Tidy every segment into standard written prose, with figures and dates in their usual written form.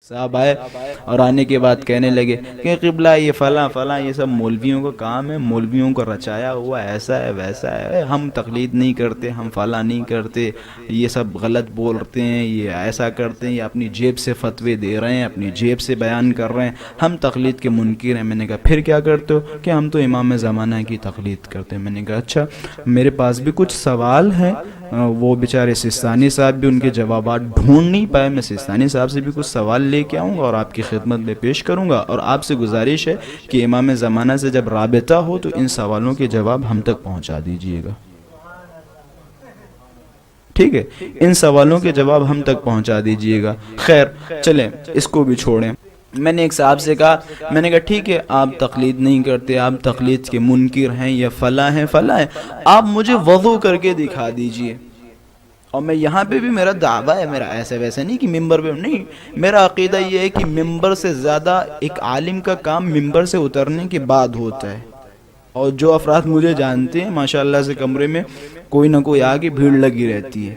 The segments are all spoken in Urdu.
صاحب آئے اور آنے کے بعد کہنے لگے کہ قبلہ یہ فلاں فلاں یہ سب مولویوں کا کام ہے، مولویوں کا رچایا ہوا ایسا ہے ویسا ہے، ہم تقلید نہیں کرتے، ہم فلاں نہیں کرتے، یہ سب غلط بولتے ہیں، یہ ایسا کرتے ہیں، یہ اپنی جیب سے فتوے دے رہے ہیں، اپنی جیب سے بیان کر رہے ہیں، ہم تقلید کے منکر ہیں۔ میں نے کہا پھر کیا کرتے ہو؟ کہ ہم تو امام زمانہ کی تقلید کرتے ہیں۔ میں نے کہا اچھا، میرے پاس بھی کچھ سوال ہیں، وہ بیچارے سستانی صاحب بھی ان کے جوابات ڈھونڈ نہیں پائے، میں سستانی صاحب سے بھی کچھ سوال لے کے آؤں گا اور آپ کی خدمت میں پیش کروں گا، اور آپ سے گزارش ہے کہ امام زمانہ سے جب رابطہ ہو تو ان سوالوں کے جواب ہم تک پہنچا دیجئے گا، ٹھیک ہے؟ ان سوالوں کے جواب ہم تک پہنچا دیجئے گا۔ خیر چلیں اس کو بھی چھوڑیں۔ میں نے ایک صاحب سے کہا، میں نے کہا ٹھیک ہے، آپ تقلید نہیں کرتے، آپ تقلید کے منکر ہیں، یہ فلاں ہیں فلاں ہیں، آپ مجھے وضو کر کے دکھا دیجئے۔ اور میں یہاں پہ بھی میرا دعویٰ ہے، میرا ایسے ویسے نہیں کہ ممبر پہ نہیں، میرا عقیدہ یہ ہے کہ ممبر سے زیادہ ایک عالم کا کام ممبر سے اترنے کے بعد ہوتا ہے۔ اور جو افراد مجھے جانتے ہیں ماشاءاللہ سے کمرے میں کوئی نہ کوئی آگے بھیڑ لگی رہتی ہے۔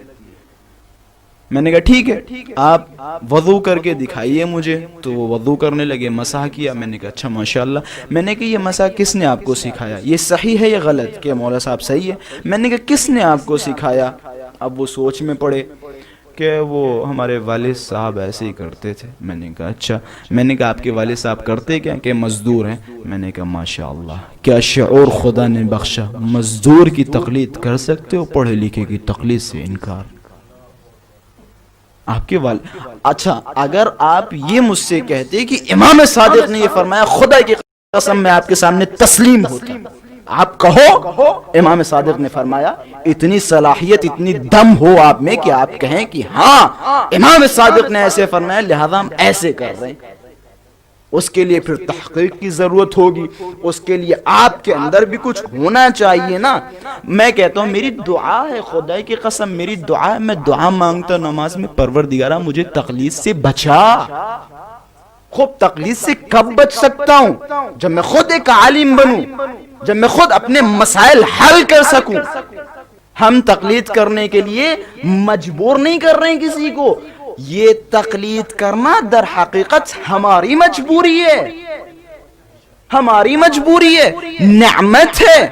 میں نے کہا ٹھیک ہے، آپ وضو کر کے دکھائیے مجھے۔ تو وہ وضو کرنے لگے، مسح کیا۔ میں نے کہا اچھا ماشاءاللہ۔ میں نے کہا یہ مسح کس نے آپ کو سکھایا؟ یہ صحیح ہے یا غلط؟ کہ مولا صاحب صحیح ہے۔ میں نے کہا کس نے آپ کو سکھایا؟ اب وہ سوچ میں پڑے کہ وہ ہمارے والد صاحب ایسے ہی کرتے تھے۔ میں نے کہا اچھا۔ میں نے کہا آپ کے والد صاحب کرتے کیا؟ کہ مزدور ہیں۔ میں نے کہا ماشاءاللہ، کیا شعور خدا نے بخشا، مزدور کی تقلید کر سکتے ہو، پڑھے لکھے کی تقلید سے انکار۔ آپ کے والد، اچھا اگر آپ یہ مجھ سے کہتے کہ امام صادق نے یہ فرمایا، خدا کی قسم میں آپ کے سامنے تسلیم ہوتا۔ آپ کہو امام صادق نے فرمایا، اتنی صلاحیت اتنی دم ہو آپ میں کہ آپ کہیں کہ ہاں امام صادق نے ایسے فرمایا لہذا ہم ایسے کر رہے ہیں۔ اس کے لیے پھر تحقیق کی ضرورت ہوگی، اس کے لیے آپ کے اندر بھی کچھ ہونا چاہیے نا۔ میں کہتا ہوں میری دعا ہے، خدا کی قسم میری دعا ہے، میں دعا مانگتا نماز میں، پروردگارہ مجھے تقلید سے بچا۔ خوب تقلید سے کب بچ سکتا ہوں؟ جب میں خود ایک عالم بنوں، جب میں خود اپنے مسائل حل کر سکوں۔ ہم تقلید کرنے کے لیے مجبور نہیں کر رہے ہیں کسی کو، یہ تقلید کرنا در حقیقت ہماری مجبوری ہے، ہماری مجبوری ہے، نعمت ہے۔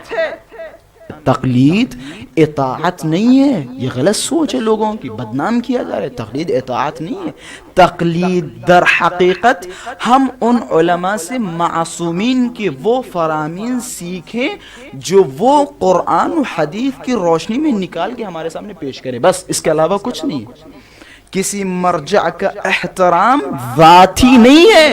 تقلید اطاعت نہیں ہے، یہ غلط سوچ ہے لوگوں کی، بدنام کیا جا رہا ہے۔ تقلید اطاعت نہیں ہے، تقلید در حقیقت ہم ان علماء سے معصومین کے وہ فرامین سیکھیں جو وہ قرآن و حدیث کی روشنی میں نکال کے ہمارے سامنے پیش کریں، بس اس کے علاوہ کچھ نہیں ہے۔ کسی مرجع کا احترام ذاتی نہیں ہے،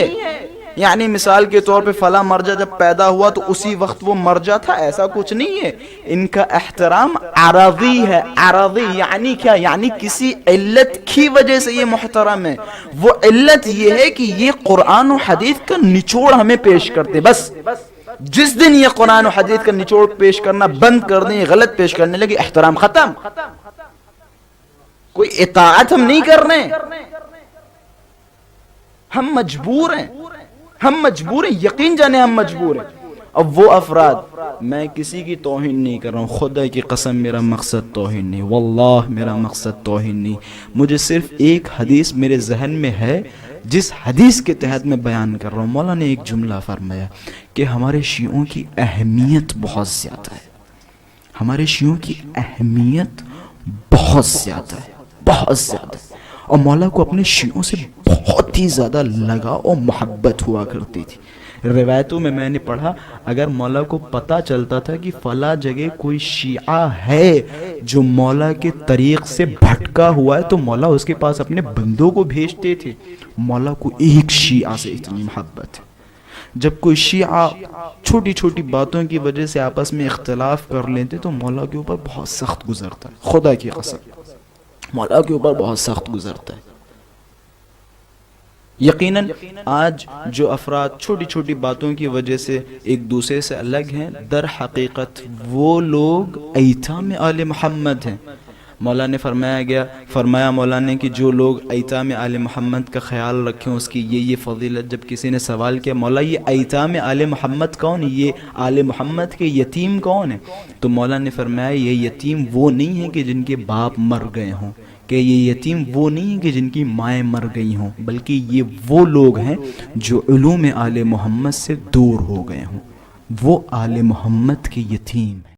یعنی مثال کے طور پہ فلاں مرجع جب پیدا ہوا تو اسی وقت وہ مرجع تھا، ایسا کچھ نہیں ہے۔ ان کا احترام عرضی ہے، عرضی یعنی کیا؟ یعنی کسی علت کی وجہ سے یہ محترم ہے۔ وہ علت یہ ہے کہ یہ قرآن و حدیث کا نچوڑ ہمیں پیش کرتے، بس جس دن یہ قرآن و حدیث کا نچوڑ پیش کرنا بند کر دیں، غلط پیش کرنے لگے، احترام ختم۔ کوئی اطاعت ہم نہیں کر رہے ہیں، ہم مجبور ہیں، ہم مجبور ہیں، یقین جانے ہم مجبور ہیں۔ اب وہ افراد، میں کسی کی توہین نہیں کر رہا ہوں، خدا کی قسم میرا مقصد توہین نہیں، واللہ میرا مقصد توہین نہیں، مجھے صرف ایک حدیث میرے ذہن میں ہے جس حدیث کے تحت میں بیان کر رہا ہوں۔ مولا نے ایک جملہ فرمایا کہ ہمارے شیعوں کی اہمیت بہت زیادہ ہے، ہمارے شیعوں کی اہمیت بہت زیادہ ہے، بہت زیادہ، اور مولا کو اپنے شیعوں سے بہت ہی زیادہ لگاؤ اور محبت ہوا کرتی تھی۔ روایتوں میں نے پڑھا اگر مولا کو پتا چلتا تھا کہ فلاں جگہ کوئی شیعہ ہے جو مولا کے طریق سے بھٹکا ہوا ہے تو مولا اس کے پاس اپنے بندوں کو بھیجتے تھے۔ مولا کو ایک شیعہ سے اتنی محبت ہے، جب کوئی شیعہ چھوٹی چھوٹی باتوں کی وجہ سے آپس میں اختلاف کر لیتے تو مولا کے اوپر بہت سخت گزرتا ہے، خدا کی قسم مولا کے اوپر بہت سخت گزرتا ہے۔ یقیناً آج جو افراد چھوٹی چھوٹی باتوں کی وجہ سے ایک دوسرے سے الگ ہیں، در حقیقت وہ لوگ ایتام آل محمد ہیں۔ مولا نے فرمایا مولا نے کہ جو لوگ ایتام آل محمد کا خیال رکھیں اس کی یہ فضیلت۔ جب کسی نے سوال کیا مولا یہ ایتام آل محمد کون ہے، یہ آل محمد کے یتیم کون ہیں، تو مولا نے فرمایا یہ یتیم وہ نہیں ہیں کہ جن کے باپ مر گئے ہوں، کہ یہ یتیم وہ نہیں ہیں کہ جن کی مائیں مر گئی ہوں، بلکہ یہ وہ لوگ ہیں جو علوم آل محمد سے دور ہو گئے ہوں، وہ آل محمد کے یتیم ہیں۔